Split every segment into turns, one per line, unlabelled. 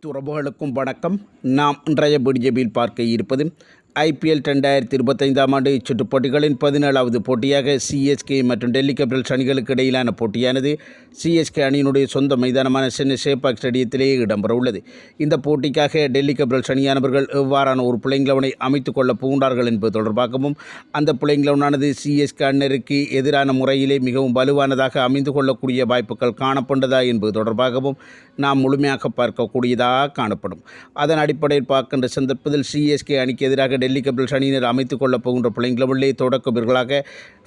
அனைத்து உறவுகளுக்கும் வணக்கம். நாம் இன்றைய பிடிஜபியில் பார்க்க இருப்பது IPL 2025 ஆண்டு சுற்றுப் போட்டிகளின் 17வது போட்டியாக CSK மற்றும் டெல்லி கேபிட்டல்ஸ் அணிகளுக்கு இடையிலான போட்டியானது CSK அணியினுடைய சொந்த மைதானமான சென்னை சேப்பாக் ஸ்டேடியத்திலேயே இடம்பெறவுள்ளது. இந்த போட்டிக்காக டெல்லி கேபிட்டல்ஸ் அணியானவர்கள் எவ்வாறான ஒரு பிளேயிங் லெவனை அமைத்துக் கொள்ளப் போகின்றார்கள் என்பது தொடர்பாகவும், அந்த பிளேயிங் லெவனானது CSK அணியினருக்கு எதிரான முறையிலே மிகவும் வலுவானதாக அமைந்து கொள்ளக்கூடிய வாய்ப்புகள் காணப்பட்டதா என்பது தொடர்பாகவும் நாம் முழுமையாக பார்க்கக்கூடியதாக காணப்படும். அதன் அடிப்படையில் பார்க்கின்ற சந்தர்ப்பத்தில் CSK அணிக்கு எதிராக டெல்லி கேபிட்டல்ஸ் அணியினர் அமைத்துக் கொள்ளப் போகின்ற பிளேயிங் லெவனிலே தொடக்க வீரர்களாக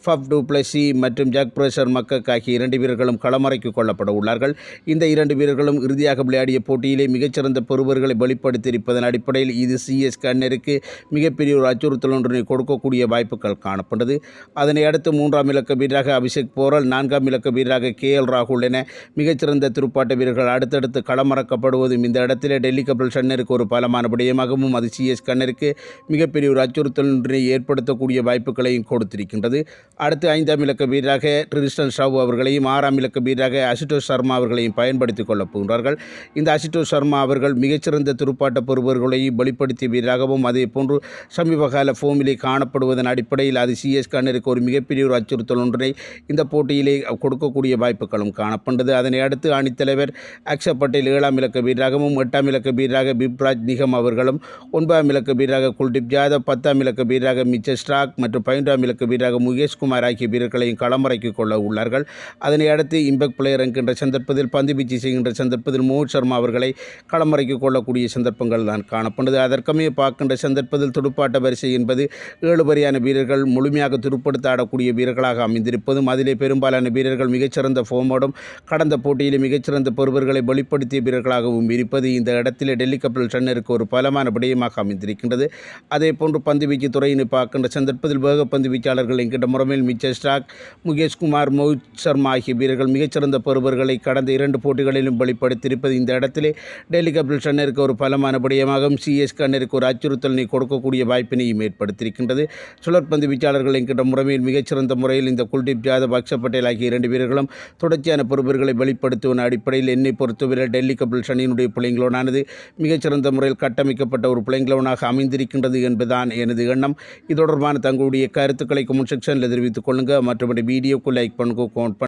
ஃபஃப் டு பிளஸி மற்றும் ஜக் பிரேசர் மக்கக் ஆகிய 2 வீரர்களும் களமிறக்கிக் கொள்ளப்பட உள்ளார்கள். இந்த 2 வீரர்களும் இறுதியாக விளையாடிய போட்டியிலே மிகச்சிறந்த பெறுவர்களை வெளிப்படுத்தியிருப்பதன் அடிப்படையில் இது CSK அணியினருக்கு மிகப்பெரிய ஒரு அச்சுறுத்தல் ஒன்றினை கொடுக்கக்கூடிய வாய்ப்புகள் காணப்பட்டது. அதனை அடுத்து 3ஆம் இலக்க வீரராக அபிஷேக் போரல், 4ஆம் இலக்க வீரராக KL ராகுல் என மிகச்சிறந்த துடுப்பாட்ட வீரர்கள் அடுத்தடுத்து களமிறக்கப்படுவதும் இந்த இடத்திலே டெல்லி கேபிட்டல்ஸ் அணியினருக்கு ஒரு பலமான விடயமாகவும் அது CSK அணியினருக்கு மிகப்பெரிய ஒரு அச்சுறுத்தல் ஒன்றினை ஏற்படுத்தக்கூடிய வாய்ப்புகளையும் கொடுத்திருக்கின்றது. அடுத்து 5ஆம் இலக்க வீரராக ட்ரிஸ்டன் ஷாவ் அவர்களையும் 6ஆம் இலக்க வீரராக அசுதோஷ் சர்மா அவர்களையும் பயன்படுத்திக் கொள்ளப் போகின்றார்கள். இந்த அசுதோஷ் சர்மா அவர்கள் மிகச்சிறந்த துடுப்பாட்ட பெறுபவர்களையும் வெளிப்படுத்திய வீரராகவும் அதே போன்று சமீபகால ஃபோமிலே காணப்படுவதன் அடிப்படையில் அது CSK அணியினருக்கு ஒரு மிகப்பெரிய ஒரு அச்சுறுத்தல் ஒன்றினை இந்த போட்டியிலே கொடுக்கக்கூடிய வாய்ப்புகளும் காணப்பட்டது. அதனை அடுத்து அணித்தலைவர் அக்ஷர் பட்டேல் 7ஆம் இலக்க வீரராகவும் 8ஆம் இலக்க வீரராக பிப்ராஜ் நிகம் அவர்களும் 9ஆம் இலக்க வீரராக குல்தீப் யாதவ், 10ஆம் இலக்க வீரராக மிச்சல் ஸ்டார்க் மற்றும் 11ஆம் இலக்க வீரராக முகேஷ் குமார் ஆகிய வீரர்களையும் களமிறக்கிக் கொள்ள உள்ளார்கள். அதனை அடுத்து இம்பேக்ட் பிளேயர் என்கின்ற சந்தர்ப்பத்தில் பந்து வீச்சு செய்கின்ற சந்தர்ப்பத்தில் மோஹித் சர்மா அவர்களை களமிறக்கிக் கொள்ளக்கூடிய சந்தர்ப்பங்கள் தான் காணப்பட்டது. அதற்கமே பார்க்கின்ற சந்தர்ப்பத்தில் துடுப்பாட்ட வரிசை என்பது 7 வரையான வீரர்கள் முழுமையாக துடுப்படுத்த ஆடக்கூடிய வீரர்களாக அமைந்திருப்பதும் அதிலே பெரும்பாலான வீரர்கள் மிகச்சிறந்த ஃபோமோடும் கடந்த போட்டியில் மிகச்சிறந்த பெறுவர்களை வெளிப்படுத்திய வீரர்களாகவும் இருப்பது இந்த இடத்திலே டெல்லி கேபிட்டல்ஸ் அணியினருக்கு ஒரு பலமான விடயமாக அமைந்திருக்கின்றது. அதே போன்று பந்து வீச்சு துறையினை பார்க்கின்ற சந்தர்ப்பத்தில் வேக பந்து வீச்சாளர்கள் என்கின்ற முறையில் மிச்சல் ஸ்டார்க், முகேஷ் குமார், மோஹித் சர்மா ஆகிய வீரர்கள் மிகச்சிறந்த பெறுவர்களை கடந்த 2 போட்டிகளிலும் வெளிப்படுத்தியிருப்பது இந்த இடத்திலே டெல்லி கேபிட்டல்ஸ் அணியினருக்கு ஒரு பலமான விடயமாகவும் CSK அணியினருக்கு ஒரு அச்சுறுத்தலினை கொடுக்கக்கூடிய வாய்ப்பினையும் ஏற்படுத்தியிருக்கின்றது. சுழற்பந்து வீச்சாளர்கள் என்கின்ற முறையில் மிகச்சிறந்த முறையில் இந்த குல்தீப் யாதவ், அக்ஷர் பட்டேல் ஆகிய 2 வீரர்களும் தொடர்ச்சியான பெறுவர்களை வெளிப்படுத்துவதன் அடிப்படையில் என்னை பொறுத்தவரை டெல்லி கேபிட்டல்ஸ் அணியினுடைய பிளேயிங் லெவனானது மிகச்சிறந்த முறையில் கட்டமைக்கப்பட்ட ஒரு பிளேயிங் லெவனாக அமைந்திருக்கின்றது என்பதுதான் எனது எண்ணம். இது தொடர்பான தங்களுடைய கருத்துக்களை கமெண்ட் செக்ஷனில் தெரிவித்துக் கொள்ளுங்கள். மற்றபடி வீடியோக்கு லைக் பண்ணுங்க, கமெண்ட்